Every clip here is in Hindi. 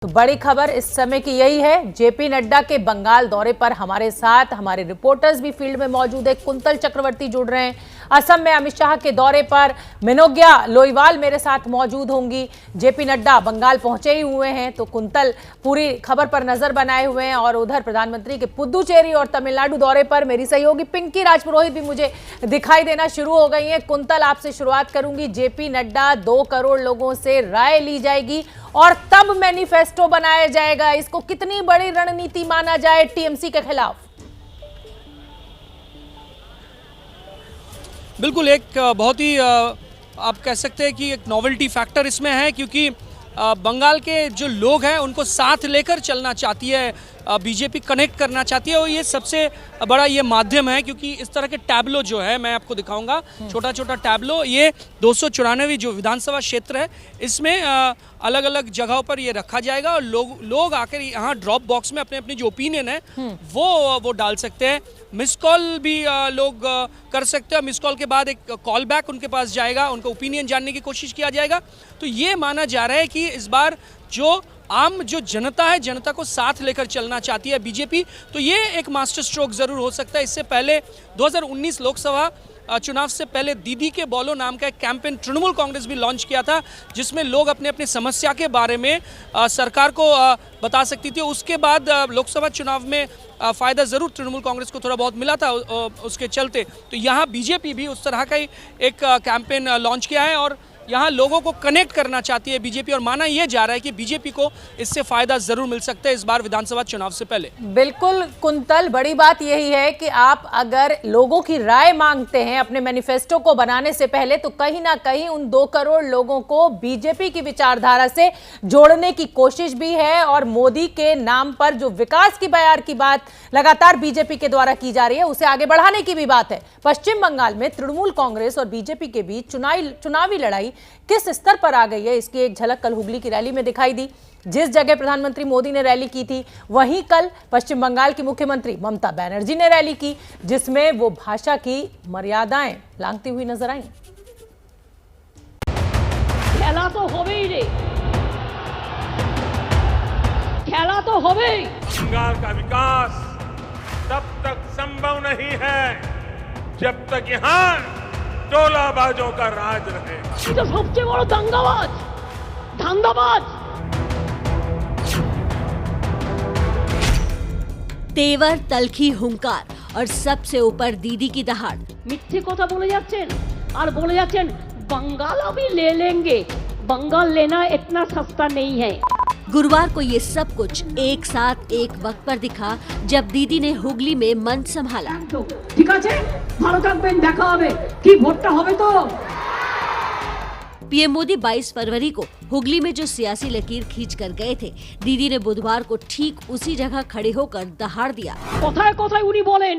तो बड़ी खबर इस समय की यही है, जेपी नड्डा के बंगाल दौरे पर हमारे साथ हमारे रिपोर्टर्स भी फील्ड में मौजूद है। कुंतल चक्रवर्ती जुड़ रहे हैं। असम में अमित शाह के दौरे पर मिनोग्या लोईवाल मेरे साथ मौजूद होंगी। जेपी नड्डा बंगाल पहुंचे ही हुए हैं, तो कुंतल पूरी खबर पर नजर बनाए हुए हैं। और उधर प्रधानमंत्री के पुदुचेरी और तमिलनाडु दौरे पर मेरी सहयोगी पिंकी राजपुरोहित भी मुझे दिखाई देना शुरू हो गई है। कुंतल, आपसे शुरुआत करूंगी। जेपी नड्डा 2 करोड़ लोगों से राय ली जाएगी और तब मैनिफेस्टो बनाया जाएगा। इसको कितनी बड़ी रणनीति माना जाए टीएमसी के खिलाफ? बिल्कुल, एक बहुत ही आप कह सकते हैं कि एक नॉवेल्टी फैक्टर इसमें है, क्योंकि बंगाल के जो लोग हैं उनको साथ लेकर चलना चाहती है बीजेपी, कनेक्ट करना चाहती है। और ये सबसे बड़ा ये माध्यम है, क्योंकि इस तरह के टैबलो जो है मैं आपको दिखाऊंगा, छोटा छोटा टैबलो, ये 294 जो विधानसभा क्षेत्र है इसमें अलग अलग जगहों पर ये रखा जाएगा और लोग आकर यहाँ ड्रॉप बॉक्स में अपने अपने जो ओपिनियन है वो डाल सकते हैं। मिस कॉल भी लोग कर सकते हैं। मिस कॉल के बाद एक कॉल बैक उनके पास जाएगा, उनका ओपिनियन जानने की कोशिश किया जाएगा। तो ये माना जा रहा है कि इस बार जो आम जो जनता है, जनता को साथ लेकर चलना चाहती है बीजेपी, तो ये एक मास्टर स्ट्रोक जरूर हो सकता है। इससे पहले 2019 लोकसभा चुनाव से पहले दीदी के बोलो नाम का एक कैंपेन तृणमूल कांग्रेस भी लॉन्च किया था, जिसमें लोग अपने अपने समस्या के बारे में सरकार को बता सकती थी। उसके बाद लोकसभा चुनाव में फ़ायदा ज़रूर तृणमूल कांग्रेस को थोड़ा बहुत मिला था उसके चलते। तो यहाँ बीजेपी भी उस तरह का ही एक कैंपेन लॉन्च किया है और यहाँ लोगों को कनेक्ट करना चाहती है बीजेपी, और माना यह जा रहा है कि बीजेपी को इससे फायदा जरूर मिल सकता है इस बार विधानसभा चुनाव से पहले। बिल्कुल कुंतल, बड़ी बात यही है कि आप अगर लोगों की राय मांगते हैं अपने मैनिफेस्टो को बनाने से पहले, तो कहीं ना कहीं उन 2 करोड़ लोगों को बीजेपी की विचारधारा से जोड़ने की कोशिश भी है। और मोदी के नाम पर जो विकास की बयार की बात लगातार बीजेपी के द्वारा की जा रही है, उसे आगे बढ़ाने की भी बात है। पश्चिम बंगाल में तृणमूल कांग्रेस और बीजेपी के बीच चुनावी लड़ाई किस स्तर पर आ गई है, इसकी एक झलक कल हुगली की रैली में दिखाई दी। जिस जगह प्रधानमंत्री मोदी ने रैली की थी, वहीं कल पश्चिम बंगाल की मुख्यमंत्री ममता बनर्जी ने रैली की, जिसमें वो भाषा की मर्यादाएं लांघती हुई नजर आईं। खेला तो होबेई रे, खेला तो होबेई। बंगाल का विकास तब तक संभव नहीं है जब तक यहाँ टोलाबाजों का राज रहे। ये तो सबसे बड़ा दंगाबाज, धांधाबाज। तेवर, तलखी, हुंकार और सबसे ऊपर दीदी की दहाड़। मिथ्ये কথা বলে যাচ্ছেন আর বলে যাচ্ছেন बंगाल अभी ले लेंगे। बंगाल लेना इतना सस्ता नहीं है। गुरुवार को ये सब कुछ एक साथ एक वक्त पर दिखा जब दीदी ने हुगली में मंच संभाला। ठीक আছে, ভালো থাকবেন, দেখা হবে। কি ভোটটা হবে তো? पीएम मोदी 22 फरवरी को हुगली में जो सियासी लकीर खींच कर गए थे, दीदी ने बुधवार को ठीक उसी जगह खड़े होकर दहाड़ दिया। কোথায় কোথায় উনি বলেন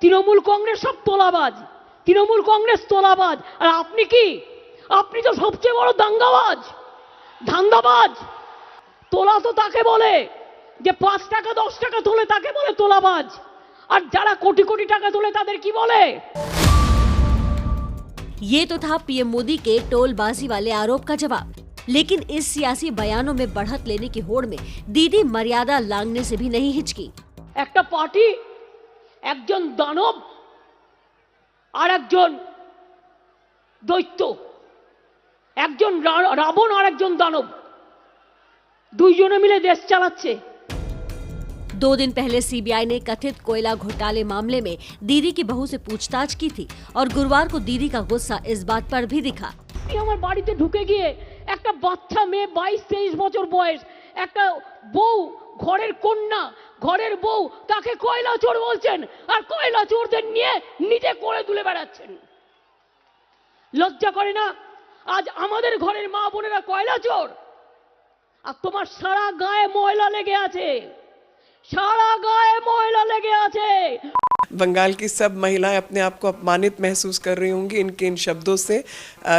তৃণমূল কংগ্রেস সব তোলাবাজ, তৃণমূল কংগ্রেস তোলাবাজ। আর আপনি কি? আপনি তো সবচেয়ে বড় দাঙ্গাবাজ, ধান্দাবাজ। তোলা তো তাকে বলে যে 5 টাকা 10 টাকা তোলে, তাকে বলে তোলাবাজ। আর যারা কোটি কোটি টাকা তোলে তাদের কি বলে? ये तो था पीएम मोदी के टोलबाजी वाले आरोप का जवाब, लेकिन इस सियासी बयानों में बढ़त लेने की होड़ में दीदी मर्यादा लांघने से भी नहीं हिचकी। একটা পার্টি, একজন দানব আর একজন দৈত্য, একজন রাবণ আর একজন দানব, দুইজনে মিলে দেশ চালাচ্ছে। 2 दिन पहले सीबीआई ने कथित कोयला घोटाले मामले में दीदी की बहू से पूछताछ की थी और गुरुवार को दीदी का गुस्सा इस बात पर भी दिखा। আমার বাড়িতে ঢুকে গিয়ে একটা বাচ্চা মেয়ে 22-23 বছর বয়স, একটা বউ, ঘরের কন্যা, ঘরের বউ, তাকে কয়লা চোর বলছেন আর কয়লা চোরদের নিয়ে নিজে করে তুলে বেড়াচ্ছেন। লজ্জা করে না? আজ আমাদের ঘরের মা বোনেরা কয়লা চোর, আর তোমার সারা গায়ে ময়লা লেগে আছে, সারা গায়ে ময়লা লেগে আছে। बंगाल की सब महिलाएं अपने आप को अपमानित महसूस कर रही होंगी इनके इन शब्दों से,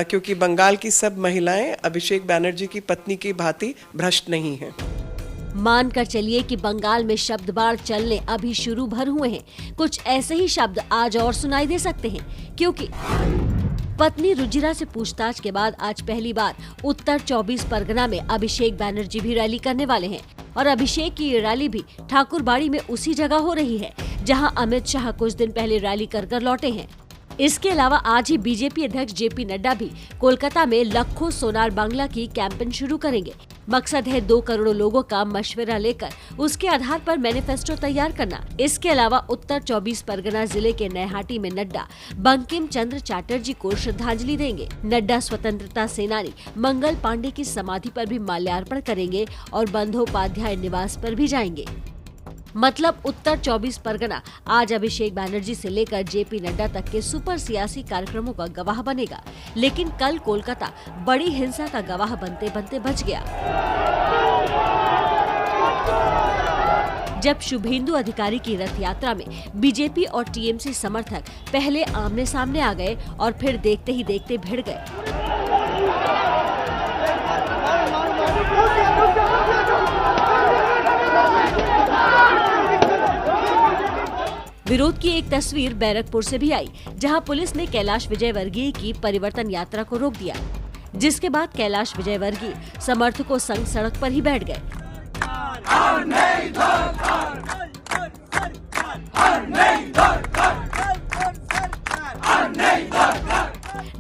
क्योंकि बंगाल की सब महिलाएं अभिषेक बैनर्जी की पत्नी की भांति भ्रष्ट नहीं हैं। मानकर चलिए कि बंगाल में शब्द बाढ़ चलने अभी शुरू भर हुए हैं। कुछ ऐसे ही शब्द आज और सुनाई दे सकते हैं, क्योंकि पत्नी रुजिरा से पूछताछ के बाद आज पहली बार उत्तर 24 परगना में अभिषेक बैनर्जी भी रैली करने वाले हैं और अभिषेक की ये रैली भी ठाकुरबाड़ी में उसी जगह हो रही है जहां अमित शाह कुछ दिन पहले रैली कर लौटे हैं। इसके अलावा आज ही बीजेपी अध्यक्ष जेपी नड्डा भी कोलकाता में लखो सोनार बांग्ला की कैंपेन शुरू करेंगे। मकसद है 2 करोड़ लोगों का मशवरा लेकर उसके आधार पर मैनिफेस्टो तैयार करना। इसके अलावा उत्तर 24 परगना जिले के नैहाटी में नड्डा बंकिम चंद्र चैटर्जी को श्रद्धांजलि देंगे। नड्डा स्वतंत्रता सेनानी मंगल पांडे की समाधि पर भी माल्यार्पण करेंगे और बंदोपाध्याय निवास पर भी जाएंगे। मतलब उत्तर 24 परगना आज अभिषेक बैनर्जी से लेकर जेपी नड्डा तक के सुपर सियासी कार्यक्रमों का गवाह बनेगा, लेकिन कल कोलकाता बड़ी हिंसा का गवाह बनते बनते बच गया जब शुभेंदु अधिकारी की रथ यात्रा में बीजेपी और टीएमसी समर्थक पहले आमने सामने आ गए और फिर देखते ही देखते भिड़ गए। विरोध की एक तस्वीर बैरकपुर से भी आई, जहां पुलिस ने कैलाश विजयवर्गीय की परिवर्तन यात्रा को रोक दिया, जिसके बाद कैलाश विजयवर्गीय समर्थकों संग सड़क पर ही बैठ गए।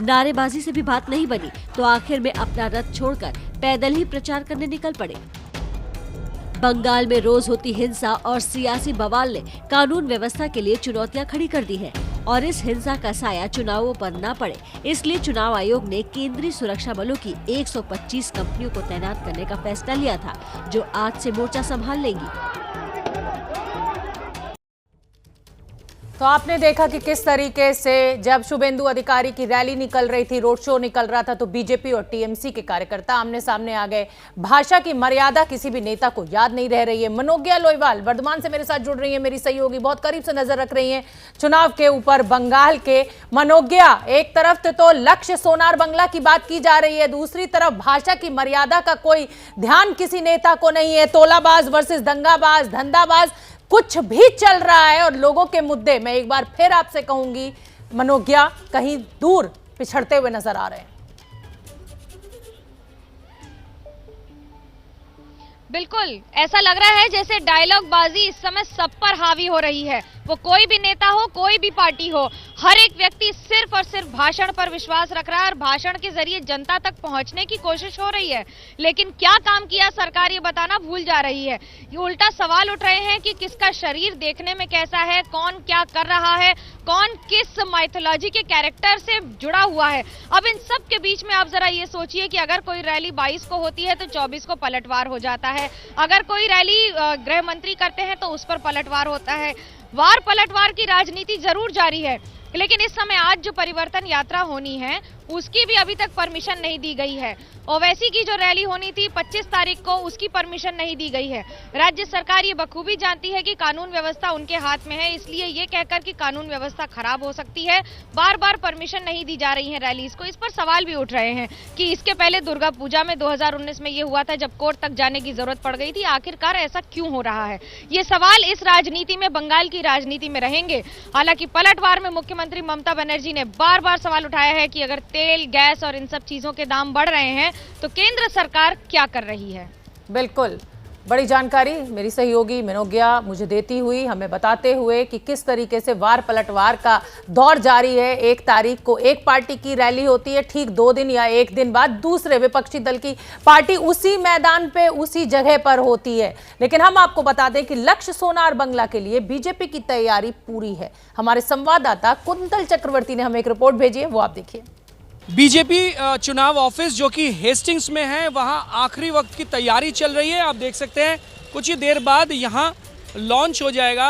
नारेबाजी से भी बात नहीं बनी तो आखिर में अपना रथ छोड़कर पैदल ही प्रचार करने निकल पड़े। बंगाल में रोज होती हिंसा और सियासी बवाल ने कानून व्यवस्था के लिए चुनौतियां खड़ी कर दी है और इस हिंसा का साया चुनावों पर न पड़े, इसलिए चुनाव आयोग ने केंद्रीय सुरक्षा बलों की 125 कंपनियों को तैनात करने का फैसला लिया था, जो आज से मोर्चा संभाल लेंगी। तो आपने देखा कि किस तरीके से जब शुभेंदु अधिकारी की रैली निकल रही थी, रोड शो निकल रहा था, तो बीजेपी और टीएमसी के कार्यकर्ता आमने सामने आ गए। भाषा की मर्यादा किसी भी नेता को याद नहीं रह रही है। मनोज्ञा लोईवाल वर्धमान से मेरे साथ जुड़ रही है, मेरी सहयोगी, बहुत करीब से नजर रख रही हैं चुनाव के ऊपर बंगाल के। मनोज्ञा, एक तरफ तो लक्ष्य सोनार बांग्ला की बात की जा रही है, दूसरी तरफ भाषा की मर्यादा का कोई ध्यान किसी नेता को नहीं है। तोलाबाज वर्सेस दंगाबाज, धंधाबाज, कुछ भी चल रहा है और लोगों के मुद्दे, मैं एक बार फिर आपसे कहूंगी मनोज्ञा, कहीं दूर पिछड़ते हुए नजर आ रहे हैं। बिल्कुल ऐसा लग रहा है जैसे डायलॉग बाजी इस समय सब पर हावी हो रही है। वो कोई भी नेता हो, कोई भी पार्टी हो, हर एक व्यक्ति सिर्फ और सिर्फ भाषण पर विश्वास रख रहा है और भाषण के जरिए जनता तक पहुंचने की कोशिश हो रही है। लेकिन क्या काम किया सरकार ये बताना भूल जा रही है। ये उल्टा सवाल उठ रहे हैं कि किसका शरीर देखने में कैसा है, कौन क्या कर रहा है, कौन किस माइथोलॉजी के कैरेक्टर से जुड़ा हुआ है। अब इन सब के बीच में आप जरा ये सोचिए कि अगर कोई रैली 22 को होती है तो 24 को पलटवार हो जाता है। अगर कोई रैली गृह मंत्री करते हैं तो उस पर पलटवार होता है। वार पलटवार की राजनीति जरूर जारी है, लेकिन इस समय आज जो परिवर्तन यात्रा होनी है उसकी भी अभी तक परमिशन नहीं दी गई है। ओवैसी की जो रैली होनी थी 25 तारीख को, उसकी परमिशन नहीं दी गई है। राज्य सरकार ये बखूबी जानती है कि कानून व्यवस्था उनके हाथ में है, इसलिए ये कहकर कि कानून व्यवस्था खराब हो सकती है, बार बार परमिशन नहीं दी जा रही है रैलीज को। इस पर सवाल भी उठ रहे हैं कि इसके पहले दुर्गा पूजा में 2019 में ये हुआ था जब कोर्ट तक जाने की जरूरत पड़ गई थी, आखिरकार ऐसा क्यों हो रहा है। ये सवाल इस राजनीति में, बंगाल की राजनीति में रहेंगे। हालांकि पलटवार में मुख्यमंत्री ममता बनर्जी ने बार बार सवाल उठाया है कि अगर तेल, गैस और इन सब चीजों के दाम बढ़ रहे हैं तो केंद्र सरकार क्या कर रही है। बिल्कुल, बड़ी जानकारी मेरी सहयोगी मनोज्ञा मुझे देती हुई, हमें बताते हुए कि किस तरीके से वार पलटवार का दौर जारी है। 1 तारीख को एक पार्टी की रैली होती है, ठीक 2 दिन या 1 दिन बाद दूसरे विपक्षी दल की पार्टी उसी मैदान पे, उसी जगह पर होती है। लेकिन हम आपको बता दें कि लक्ष्य सोनार बांग्ला के लिए बीजेपी की तैयारी पूरी है। हमारे संवाददाता कुंतल चक्रवर्ती ने हमें एक रिपोर्ट भेजी है, वो आप देखिए। बीजेपी चुनाव ऑफिस जो कि हेस्टिंग्स में है, वहां आखिरी वक्त की तैयारी चल रही है। आप देख सकते हैं कुछ ही देर बाद यहां लॉन्च हो जाएगा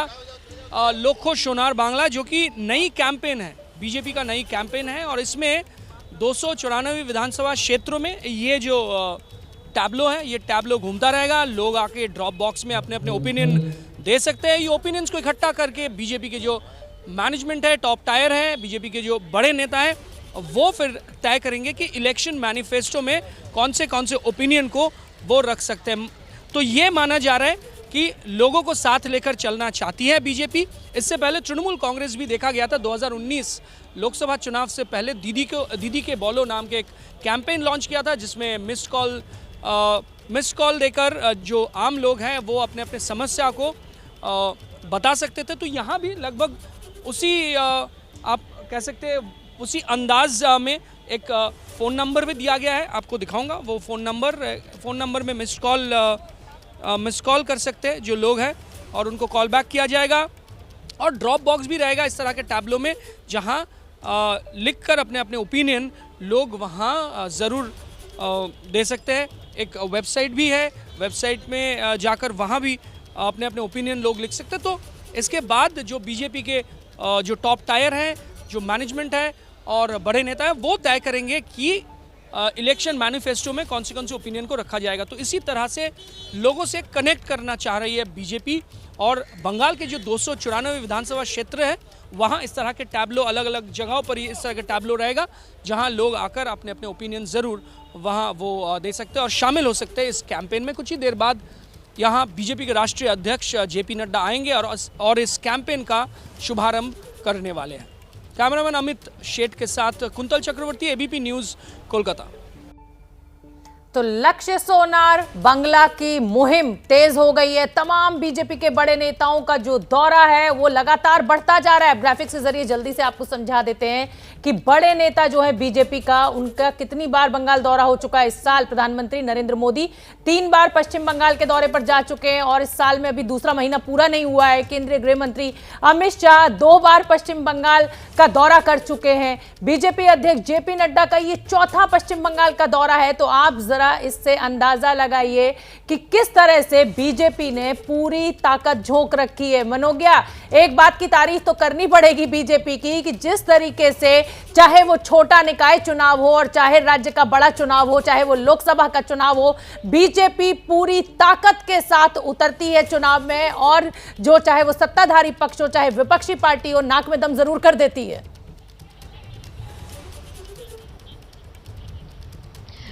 लखो सोनार बांग्ला, जो कि नई कैंपेन है, बीजेपी का नई कैंपेन है। और इसमें 294 विधानसभा क्षेत्रों में ये जो टैब्लो है, ये टैब्लो घूमता रहेगा। लोग आके ड्रॉप बॉक्स में अपने अपने ओपिनियन दे सकते हैं। ये ओपिनियंस को इकट्ठा करके बीजेपी के जो मैनेजमेंट है, टॉप टायर है, बीजेपी के जो बड़े नेता हैं, वो फिर तय करेंगे कि इलेक्शन मैनिफेस्टो में कौन से ओपिनियन को वो रख सकते हैं। तो ये माना जा रहा है कि लोगों को साथ लेकर चलना चाहती है बीजेपी। इससे पहले तृणमूल कांग्रेस भी देखा गया था 2019 लोकसभा चुनाव से पहले दीदी के बोलो नाम के एक कैंपेन लॉन्च किया था, जिसमें मिस्ड कॉल देकर जो आम लोग हैं वो अपने अपने समस्या को बता सकते थे। तो यहाँ भी लगभग उसी आप कह सकते हैं उसी अंदाज में एक फ़ोन नंबर भी दिया गया है, आपको दिखाऊंगा वो फ़ोन नंबर में मिस्ड कॉल कर सकते हैं जो लोग हैं और उनको कॉल बैक किया जाएगा। और ड्रॉप बॉक्स भी रहेगा इस तरह के टैबलो में, जहां लिखकर अपने अपने ओपिनियन लोग वहां ज़रूर दे सकते हैं। एक वेबसाइट भी है, वेबसाइट में जाकर वहां भी अपने अपने ओपिनियन लोग लिख सकते हैं। तो इसके बाद जो बीजेपी के जो टॉप टायर हैं, जो मैनेजमेंट है और बड़े नेता हैं, वो तय करेंगे कि इलेक्शन मैनिफेस्टो में कौन से ओपिनियन को रखा जाएगा। तो इसी तरह से लोगों से कनेक्ट करना चाह रही है बीजेपी। और बंगाल के जो 294 विधानसभा क्षेत्र है, वहाँ इस तरह के टैबलो अलग अलग जगहों पर इस तरह के टैबलो रहेगा, जहाँ लोग आकर अपने अपने ओपिनियन ज़रूर वहाँ वो दे सकते हैं और शामिल हो सकते हैं इस कैंपेन में। कुछ ही देर बाद यहाँ बीजेपी के राष्ट्रीय अध्यक्ष जेपी नड्डा आएंगे और इस कैंपेन का शुभारंभ करने वाले हैं। कैमरामैन अमित शेठ के साथ कुंतल चक्रवर्ती, एबीपी न्यूज़, कोलकाता। तो लक्ष्य सोनार बंगला की मुहिम तेज हो गई है। तमाम बीजेपी के बड़े नेताओं का जो दौरा है वो लगातार बढ़ता जा रहा है। ग्राफिक्स के जरिए जल्दी से आपको समझा देते हैं कि बड़े नेता जो है बीजेपी का, उनका कितनी बार बंगाल दौरा हो चुका है। इस साल प्रधानमंत्री नरेंद्र मोदी 3 बार पश्चिम बंगाल के दौरे पर जा चुके हैं और इस साल में अभी दूसरा महीना पूरा नहीं हुआ है। केंद्रीय गृह मंत्री अमित शाह 2 बार पश्चिम बंगाल का दौरा कर चुके हैं। बीजेपी अध्यक्ष जेपी नड्डा का ये 4था पश्चिम बंगाल का दौरा है। तो आप इससे अंदाजा लगाइए कि किस तरह से बीजेपी ने पूरी ताकत झोंक रखी है। मनोज्ञा, एक बात की तारीफ तो करनी पड़ेगी बीजेपी की कि जिस तरीके से चाहे वो छोटा निकाय चुनाव हो और चाहे राज्य का बड़ा चुनाव हो, चाहे वो लोकसभा का चुनाव हो, बीजेपी पूरी ताकत के साथ उतरती है चुनाव में और जो चाहे वो सत्ताधारी पक्ष हो चाहे विपक्षी पार्टी हो, नाक में दम जरूर कर देती है।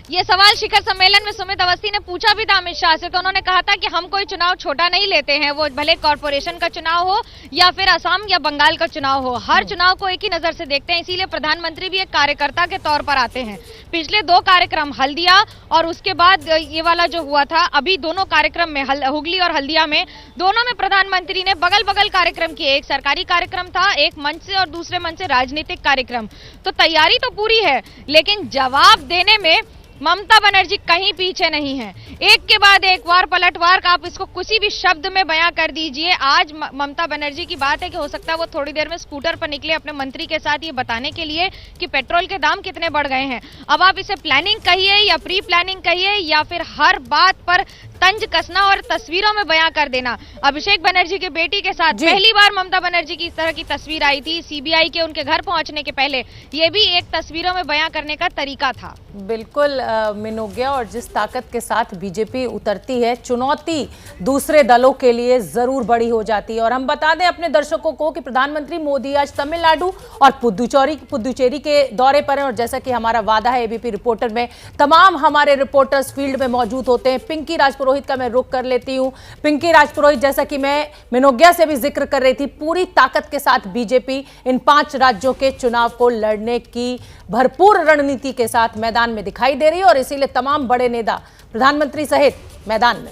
ये सवाल शिखर सम्मेलन में सुमित अवस्थी ने पूछा भी था अमित शाह से, तो उन्होंने कहा था कि हम कोई चुनाव छोटा नहीं लेते हैं, वो भले कॉर्पोरेशन का चुनाव हो या फिर असम या बंगाल का चुनाव हो, हर चुनाव को एक ही नजर से देखते हैं। इसीलिए प्रधानमंत्री भी एक कार्यकर्ता के तौर पर आते हैं। पिछले 2 कार्यक्रम हल्दिया और उसके बाद ये वाला जो हुआ था, अभी दोनों कार्यक्रम में हुगली और हल्दिया में, दोनों में प्रधानमंत्री ने बगल बगल कार्यक्रम किए। एक सरकारी कार्यक्रम था एक मंच से और दूसरे मंच से राजनीतिक कार्यक्रम। तो तैयारी तो पूरी है, लेकिन जवाब देने में ममता बनर्जी कहीं पीछे नहीं है। एक के बाद एक वार पलटवार का आप इसको किसी भी शब्द में बयां कर दीजिए। आज ममता बनर्जी की बात है कि हो सकता है वो थोड़ी देर में स्कूटर पर निकले अपने मंत्री के साथ ये बताने के लिए कि पेट्रोल के दाम कितने बढ़ गए हैं। अब आप इसे प्लानिंग कहिए या प्री प्लानिंग कहिए या फिर हर बात पर तंज कसना और तस्वीरों में बयां कर देना। अभिषेक बनर्जी के बेटी के साथ पहली बार ममता बनर्जी की इस तरह की तस्वीर आई थी सीबीआई के उनके घर पहुंचने के पहले। ये भी एक तस्वीरों में बयां करने का तरीका था। बिल्कुल मिनोज्ञा, और जिस ताकत के साथ बीजेपी उतरती है, चुनौती दूसरे दलों के लिए जरूर बड़ी हो जाती है। और हम बता दें अपने दर्शकों को कि प्रधानमंत्री मोदी आज तमिलनाडु और पुदुचेरी के दौरे पर हैं और जैसा कि हमारा वादा है एबीपी रिपोर्टर में तमाम हमारे रिपोर्टर्स फील्ड में मौजूद होते हैं। पिंकी राजपुरोहित का मैं रुख कर लेती हूं। पिंकी राजपुरोहित, जैसा कि मैं मिनोज्ञा से भी जिक्र कर रही थी, पूरी ताकत के साथ बीजेपी इन 5 राज्यों के चुनाव को लड़ने की भरपूर रणनीति के साथ मैदान में दिखाई दे रही है और इसीलिए तमाम बड़े नेता प्रधानमंत्री सहित मैदान में।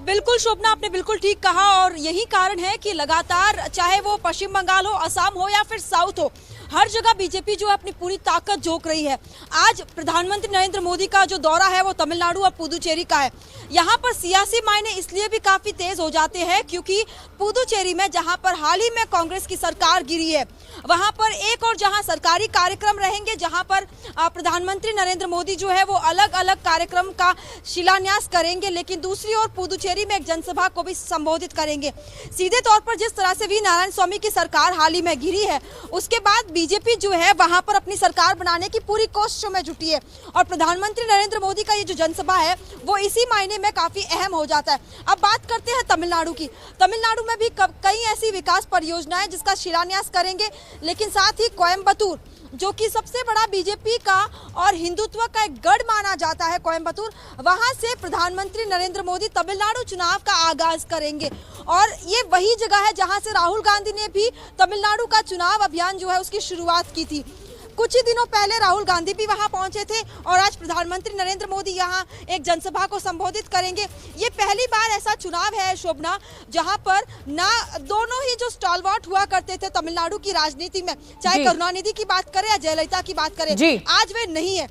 बिल्कुल शोभना, आपने बिल्कुल ठीक कहा और यही कारण है कि लगातार चाहे वो पश्चिम बंगाल हो, असम हो या फिर साउथ हो, हर जगह बीजेपी जो है अपनी पूरी ताकत झोंक रही है। आज प्रधानमंत्री नरेंद्र मोदी का जो दौरा है वो तमिलनाडु और पुदुचेरी का है। यहाँ पर सियासी मायने इसलिए भी काफी तेज हो जाते हैं क्योंकि पुदुचेरी में जहाँ पर हाल ही में कांग्रेस की सरकार गिरी है, वहाँ पर एक और जहाँ सरकारी कार्यक्रम रहेंगे जहाँ पर प्रधानमंत्री नरेंद्र मोदी जो है वो अलग अलग कार्यक्रम का शिलान्यास करेंगे, लेकिन दूसरी ओर पुदुचेरी में एक जनसभा को भी संबोधित करेंगे। सीधे तौर पर जिस तरह से वी नारायण स्वामी की सरकार हाल ही में गिरी है, उसके बाद बीजेपी जो है वहां पर अपनी सरकार बनाने की पूरी कोशिशों में जुटी है और प्रधानमंत्री नरेंद्र मोदी का ये जो जनसभा है वो इसी मायने में काफी अहम हो जाता है। अब बात करते हैं तमिलनाडु की। तमिलनाडु में भी कई ऐसी विकास परियोजनाएं जिसका शिलान्यास करेंगे, लेकिन साथ ही कोयम्बटूर जो कि सबसे बड़ा बीजेपी का और हिंदुत्व का एक गढ़ माना जाता है कोयम्बतूर, वहां से प्रधानमंत्री नरेंद्र मोदी तमिलनाडु चुनाव का आगाज करेंगे। और ये वही जगह है जहां से राहुल गांधी ने भी तमिलनाडु का चुनाव अभियान जो है उसकी शुरुआत की थी। कुछ ही दिनों पहले राहुल गांधी भी वहां पहुंचे थे और आज प्रधानमंत्री नरेंद्र मोदी यहां एक जनसभा को संबोधित करेंगे। ये पहली बार ऐसा चुनाव है शोभना जहां पर ना दोनों ही जो स्टॉलवर्ट हुआ करते थे तमिलनाडु की राजनीति में, चाहे करुणानिधि की बात करें या जयललिता की बात करें, आज वे नहीं है।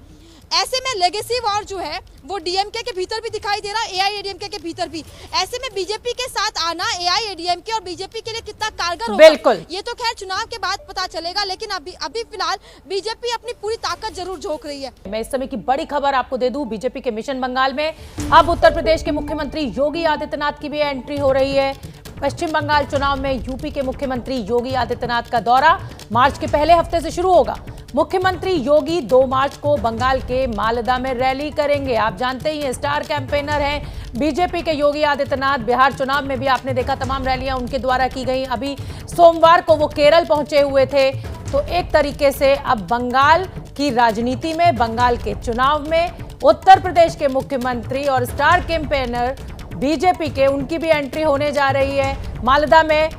ऐसे में लेगेसी वॉर जो है वो डीएमके के भीतर भी दिखाई दे रहा है, एआईएडीएमके के भीतर भी। ऐसे में बीजेपी के साथ आना एआईएडीएमके और बीजेपी के लिए कितना कारगर होगा, बिल्कुल ये तो खैर चुनाव के बाद पता चलेगा, लेकिन अभी फिलहाल बीजेपी अपनी पूरी ताकत जरूर झोंक रही है। मैं इस समय की बड़ी खबर आपको दे दूं, बीजेपी के मिशन बंगाल में अब उत्तर प्रदेश के मुख्यमंत्री योगी आदित्यनाथ की भी एंट्री हो रही है। पश्चिम बंगाल चुनाव में यूपी के मुख्यमंत्री योगी आदित्यनाथ का दौरा मार्च के पहले हफ्ते से शुरू होगा। मुख्यमंत्री योगी 2 मार्च को बंगाल के मालदा में रैली करेंगे। आप जानते ही हैं स्टार कैंपेनर हैं बीजेपी के योगी आदित्यनाथ। बिहार चुनाव में भी आपने देखा तमाम रैलियां उनके द्वारा की गई। अभी सोमवार को वो केरल पहुंचे हुए थे। तो एक तरीके से अब बंगाल की राजनीति में, बंगाल के चुनाव में उत्तर प्रदेश के मुख्यमंत्री और स्टार कैंपेनर बीजेपी के, उनकी भी एंट्री होने जा रही है। मालदा में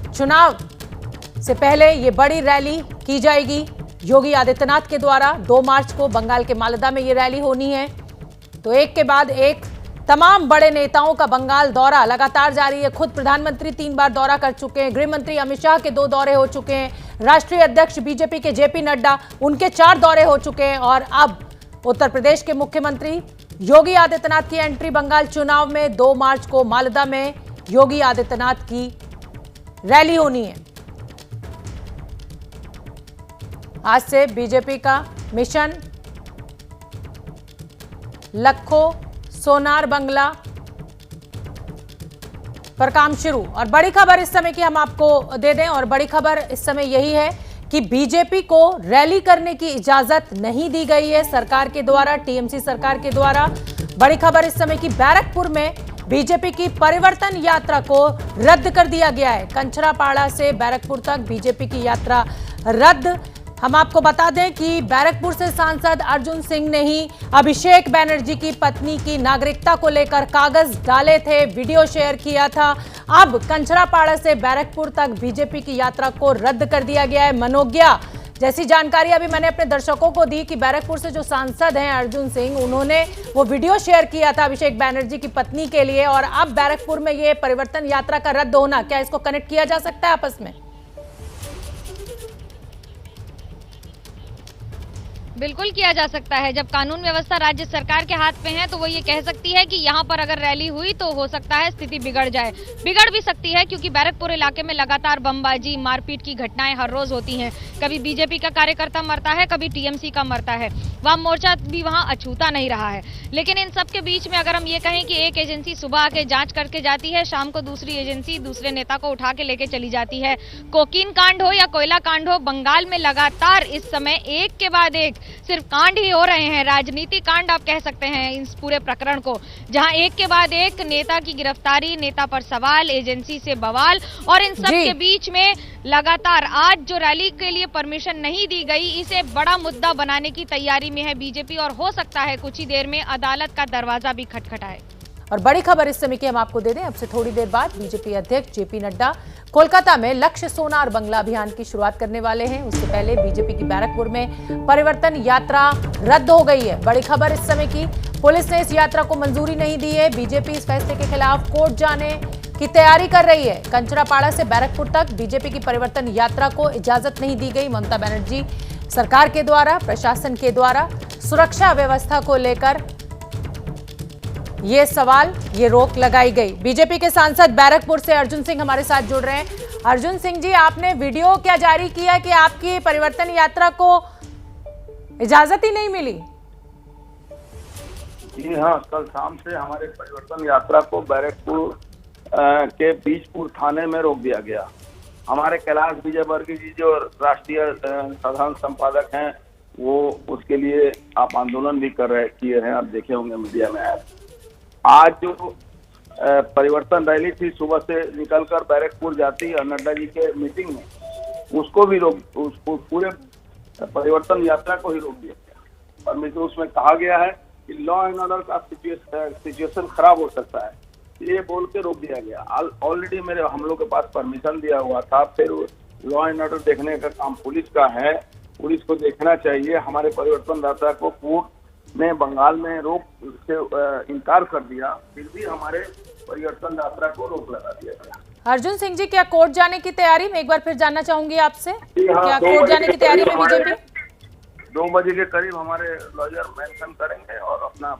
चुनाव से पहले ये बड़ी रैली की जाएगी योगी आदित्यनाथ के द्वारा। 2 मार्च को बंगाल के मालदा में ये रैली होनी है। तो एक के बाद एक तमाम बड़े नेताओं का बंगाल दौरा लगातार जारी है। खुद प्रधानमंत्री 3 बार दौरा कर चुके हैं। गृह मंत्री अमित शाह के 2 दौरे हो चुके हैं। राष्ट्रीय अध्यक्ष बीजेपी के जेपी नड्डा, उनके 4 दौरे हो चुके हैं। और अब उत्तर प्रदेश के मुख्यमंत्री योगी आदित्यनाथ की एंट्री बंगाल चुनाव में 2 मार्च को मालदा में योगी आदित्यनाथ की रैली होनी है। आज से बीजेपी का मिशन लखो सोनार बंगला पर काम शुरू। और बड़ी खबर इस समय की हम आपको दे दें, और बड़ी खबर इस समय यही है कि बीजेपी को रैली करने की इजाजत नहीं दी गई है सरकार के द्वारा, टीएमसी सरकार के द्वारा। बड़ी खबर इस समय की बैरकपुर में बीजेपी की परिवर्तन यात्रा को रद्द कर दिया गया है। कंचरापाड़ा से बैरकपुर तक बीजेपी की यात्रा रद्द। हम आपको बता दें कि बैरकपुर से सांसद अर्जुन सिंह ने ही अभिषेक बैनर्जी की पत्नी की नागरिकता को लेकर कागज डाले थे, वीडियो शेयर किया था। अब कंचरापाड़ा से बैरकपुर तक बीजेपी की यात्रा को रद्द कर दिया गया है। मनोज्ञा जैसी जानकारी अभी मैंने अपने दर्शकों को दी कि बैरकपुर से जो सांसद हैं अर्जुन सिंह, उन्होंने वो वीडियो शेयर किया था अभिषेक बैनर्जी की पत्नी के लिए। और अब बैरकपुर में ये परिवर्तन यात्रा का रद्द होना, क्या इसको कनेक्ट किया जा सकता है आपस में? बिल्कुल किया जा सकता है। जब कानून व्यवस्था राज्य सरकार के हाथ में है तो वो ये कह सकती है कि यहाँ पर अगर रैली हुई तो हो सकता है स्थिति बिगड़ जाए। बिगड़ भी सकती है क्योंकि बैरकपुर इलाके में लगातार बमबाजी, मारपीट की घटनाएं हर रोज होती हैं। कभी बीजेपी का कार्यकर्ता मरता है, कभी टीएमसी का मरता है। वाम मोर्चा भी वहाँ अछूता नहीं रहा है। लेकिन इन सब के बीच में अगर हम ये कहें कि एक एजेंसी सुबह आके जांच करके जाती है, शाम को दूसरी एजेंसी दूसरे नेता को उठा के लेके चली जाती है। कोकीन कांड हो या कोयला कांड हो, बंगाल में लगातार इस समय एक के बाद एक सिर्फ कांड ही हो रहे हैं। राजनीति कांड आप कह सकते हैं इस पूरे प्रकरण को, जहां एक के बाद एक नेता की गिरफ्तारी, नेता पर सवाल, एजेंसी से बवाल, और इन सब के बीच में लगातार आज जो रैली के लिए परमिशन नहीं दी गई, इसे बड़ा मुद्दा बनाने की तैयारी में है बीजेपी। और हो सकता है कुछ ही देर में अदालत का दरवाजा भी खटखटाए। और बड़ी खबर इस समय की हम आपको दे दें, अब से थोड़ी देर बाद बीजेपी अध्यक्ष जेपी नड्डा कोलकाता में लक्ष्य सोनार बंगला अभियान की शुरुआत करने वाले हैं। उससे पहले बीजेपी की बैरकपुर में परिवर्तन यात्रा रद्द हो गई है। बड़ी खबर इस समय की, पुलिस ने इस यात्रा को मंजूरी नहीं दी है। बीजेपी इस फैसले के खिलाफ कोर्ट जाने की तैयारी कर रही है। कंचरापाड़ा से बैरकपुर तक बीजेपी की परिवर्तन यात्रा को इजाजत नहीं दी गई। ममता बनर्जी सरकार के द्वारा, प्रशासन के द्वारा सुरक्षा व्यवस्था को लेकर ये सवाल, ये रोक लगाई गई। बीजेपी के सांसद बैरकपुर से अर्जुन सिंह हमारे साथ जुड़ रहे हैं। अर्जुन सिंह जी, आपने वीडियो क्या जारी किया कि आपकी परिवर्तन यात्रा को इजाजत ही नहीं मिली? जी हाँ, कल शाम से हमारे परिवर्तन यात्रा को बैरकपुर के बीजपुर थाने में रोक दिया गया। हमारे कैलाश विजयवर्गीय जी जो राष्ट्रीय साधारण संपादक हैं, वो उसके लिए आप आंदोलन भी किए हैं, आप देखे होंगे मीडिया में आया। आज जो परिवर्तन रैली थी सुबह से निकलकर बैरकपुर जाती और नड्डा जी के मीटिंग में, उसको भी रोक, उसको पूरे परिवर्तन यात्रा को ही रोक दिया गया। परमिशन उसमें कहा गया है कि लॉ एंड ऑर्डर का सिचुएशन खराब हो सकता है, ये बोल के रोक दिया गया। ऑलरेडी हम लोग के पास परमिशन दिया हुआ था, फिर लॉ एंड ऑर्डर देखने का काम पुलिस का है, पुलिस को देखना चाहिए। हमारे परिवर्तन यात्रा को कोर्ट ने बंगाल में रोक से इनकार कर दिया, फिर भी हमारे परिवर्तन यात्रा को रोक लगा दिया गया। अर्जुन सिंह जी, क्या कोर्ट जाने की तैयारी में एक बार फिर जानना चाहूंगी आपसे, हाँ, क्या कोर्ट जाने की तैयारी में बीजेपी? 2 बजे के करीब हमारे लॉयर मेंशन करेंगे और अपना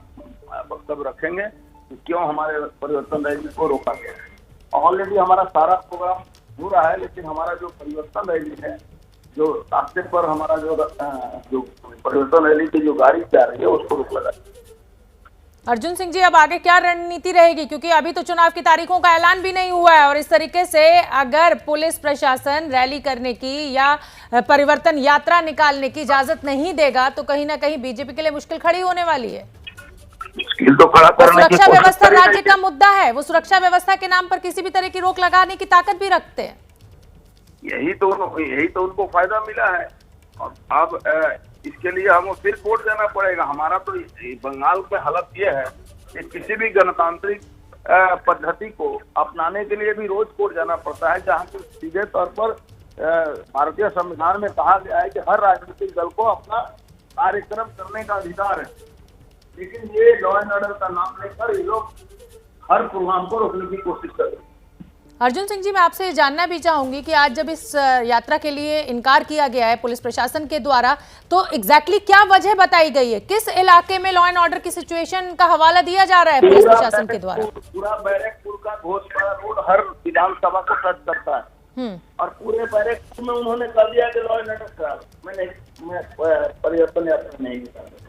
वक्तव्य रखेंगे कि क्यों हमारे परिवर्तन रैली को रोका गया है। ऑलरेडी हमारा सारा प्रोग्राम हो रहा है, लेकिन हमारा जो परिवर्तन रैली है, जो रास्ते पर हमारा जो परिवर्तन रैली की जो गाड़ी जा रही है, उसको रोक लगा। अर्जुन सिंह जी, अब आगे क्या रणनीति रहेगी, क्योंकि अभी तो चुनाव की तारीखों का ऐलान भी नहीं हुआ है, और इस तरीके से अगर पुलिस प्रशासन रैली करने की या परिवर्तन यात्रा निकालने की इजाजत नहीं देगा तो कहीं ना कहीं बीजेपी के लिए मुश्किल खड़ी होने वाली है। मुश्किल तो खड़ा करने की सुरक्षा व्यवस्था राज्य का मुद्दा है, वो सुरक्षा व्यवस्था के नाम पर किसी भी तरह की रोक लगाने की ताकत भी रखते हैं। यही तो उनको फायदा मिला है। और अब इसके लिए हमें फिर कोर्ट जाना पड़ेगा। हमारा तो बंगाल में हालत ये है कि किसी भी गणतांत्रिक पद्धति को अपनाने के लिए भी रोज कोर्ट जाना पड़ता है, जहाँ की सीधे तौर पर भारतीय संविधान में कहा गया है कि हर राजनीतिक दल को अपना कार्यक्रम करने का अधिकार है। लेकिन ये लॉ एंड ऑर्डर का नाम लेकर ये लोग हर प्रोग्राम को रोकने की कोशिश कर रहे हैं। अर्जुन सिंह जी, मैं आपसे ये जानना भी चाहूंगी कि आज जब इस यात्रा के लिए इनकार किया गया है पुलिस प्रशासन के द्वारा, तो एग्जैक्टली क्या वजह बताई गई है? किस इलाके में लॉ एंड ऑर्डर की सिचुएशन का हवाला दिया जा रहा है पुलिस प्रशासन के द्वारा? पूरा बैरकपुर का घोषपाड़ा रोड हर विधानसभा को टच करता है, और पूरे बैरकपुर में उन्होंने कर दिया कि लॉ एंड ऑर्डर खराब। मैं परिवर्तन यात्रा नहीं कर।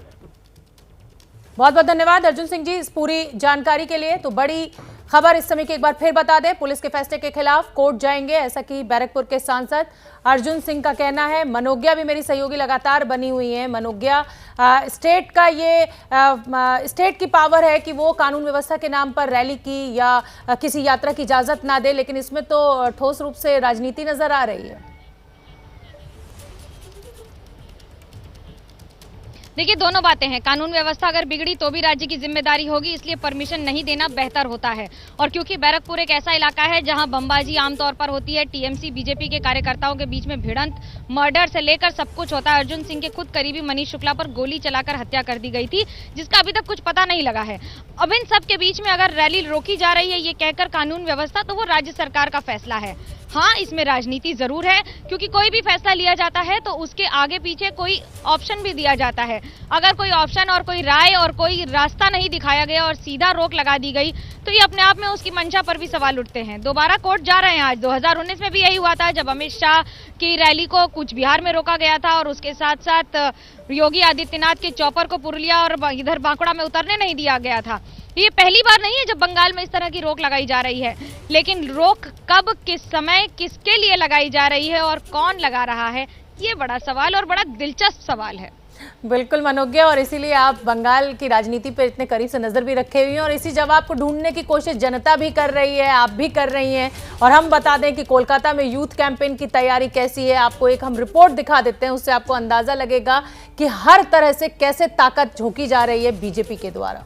बहुत बहुत धन्यवाद अर्जुन सिंह जी इस पूरी जानकारी के लिए। तो बड़ी खबर इस समय की एक बार फिर बता दें, पुलिस के फैसले के खिलाफ कोर्ट जाएंगे, ऐसा कि बैरकपुर के सांसद अर्जुन सिंह का कहना है। मनोज्ञा भी मेरी सहयोगी लगातार बनी हुई है। मनोज्ञा, स्टेट का ये स्टेट की पावर है कि वो कानून व्यवस्था के नाम पर रैली की या किसी यात्रा की इजाजत ना दे, लेकिन इसमें तो ठोस रूप से राजनीति नजर आ रही है। देखिए, दोनों बातें हैं। कानून व्यवस्था अगर बिगड़ी तो भी राज्य की जिम्मेदारी होगी, इसलिए परमिशन नहीं देना बेहतर होता है। और क्योंकि बैरकपुर एक ऐसा इलाका है जहां बमबाजी आमतौर पर होती है, टीएमसी बीजेपी के कार्यकर्ताओं के बीच में भिड़ंत, मर्डर से लेकर सब कुछ होता है। अर्जुन सिंह के खुद करीबी मनीष शुक्ला पर गोली चलाकर हत्या कर दी गई थी, जिसका अभी तक कुछ पता नहीं लगा है। अब इन सब के बीच में अगर रैली रोकी जा रही है ये कहकर कानून व्यवस्था, तो वो राज्य सरकार का फैसला है। हाँ, इसमें राजनीति जरूर है, क्योंकि कोई भी फैसला लिया जाता है तो उसके आगे पीछे कोई ऑप्शन भी दिया जाता है। अगर कोई ऑप्शन और कोई राय और कोई रास्ता नहीं दिखाया गया और सीधा रोक लगा दी गई, तो ये अपने आप में उसकी मंशा पर भी सवाल उठते हैं। दोबारा कोर्ट जा रहे हैं आज। 2019 में भी यही हुआ था, जब अमित शाह की रैली को कूच बिहार में रोका गया था और उसके साथ साथ योगी आदित्यनाथ के चौपर को पुरुलिया और इधर बांकुड़ा में उतरने नहीं दिया गया था। ये पहली बार नहीं है जब बंगाल में इस तरह की रोक लगाई जा रही है, लेकिन रोक कब, किस समय, किसके लिए लगाई जा रही है और कौन लगा रहा है, ये बड़ा सवाल और बड़ा दिलचस्प सवाल है। बिल्कुल मनोज्ञा, और इसीलिए आप बंगाल की राजनीति पर इतने करीब से नजर भी रखे हुए हैं, और इसी जवाब को ढूंढने की कोशिश जनता भी कर रही है, आप भी कर रही हैं। और हम बता दें कि कोलकाता में यूथ कैंपेन की तैयारी कैसी है, आपको एक हम रिपोर्ट दिखा देते हैं, उससे आपको अंदाजा लगेगा कि हर तरह से कैसे ताकत झोंकी जा रही है बीजेपी के द्वारा।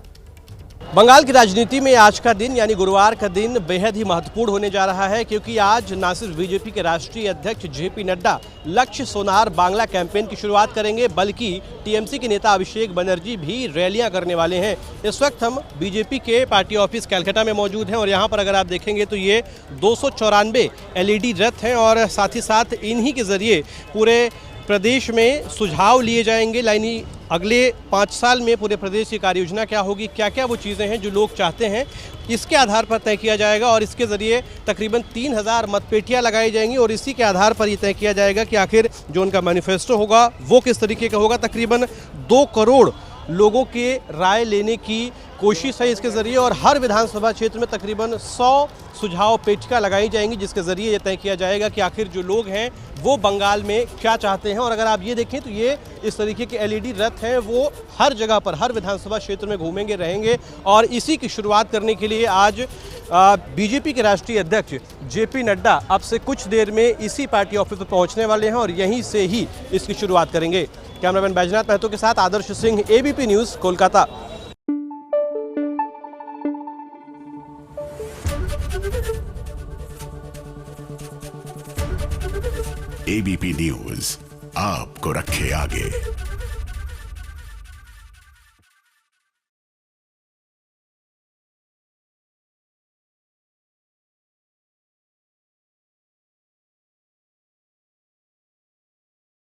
बंगाल की राजनीति में आज का दिन यानी गुरुवार का दिन बेहद ही महत्वपूर्ण होने जा रहा है, क्योंकि आज न सिर्फ बीजेपी के राष्ट्रीय अध्यक्ष जेपी नड्डा लक्ष्य सोनार बांग्ला कैंपेन की शुरुआत करेंगे, बल्कि टीएमसी के नेता अभिषेक बनर्जी भी रैलियां करने वाले हैं। इस वक्त हम बीजेपी के पार्टी ऑफिस कलकत्ता में मौजूद हैं और यहाँ पर अगर आप देखेंगे तो ये 294 एलईडी रथ हैं और साथ ही साथ इन्हीं के जरिए पूरे प्रदेश में सुझाव लिए जाएंगे, यानी अगले 5 साल में पूरे प्रदेश की कार्य योजना क्या होगी, क्या क्या वो चीज़ें हैं जो लोग चाहते हैं, इसके आधार पर तय किया जाएगा। और इसके ज़रिए तकरीबन 3000 मतपेटियाँ लगाई जाएंगी और इसी के आधार पर ये तय किया जाएगा कि आखिर जो उनका मैनिफेस्टो होगा वो किस तरीके का होगा। तकरीबन 2 करोड़ लोगों के राय लेने की कोशिश है इसके ज़रिए, और हर विधानसभा क्षेत्र में तकरीबन 100 सुझाव पेटिका लगाई जाएंगी, जिसके जरिए ये तय किया जाएगा कि आखिर जो लोग हैं वो बंगाल में क्या चाहते हैं। और अगर आप ये देखें तो ये इस तरीके के LED रथ हैं, वो हर जगह पर, हर विधानसभा क्षेत्र में घूमेंगे, रहेंगे। और इसी की शुरुआत करने के लिए आज बीजेपी के राष्ट्रीय अध्यक्ष JP नड्डा अब से कुछ देर में इसी पार्टी ऑफिस पर पहुंचने वाले हैं और यहीं से ही इसकी शुरुआत करेंगे। कैमरामैन बैजनाथ महतो के साथ Adarsh Singh, ABP news, Kolkata. ABP news आपको रखे आगे।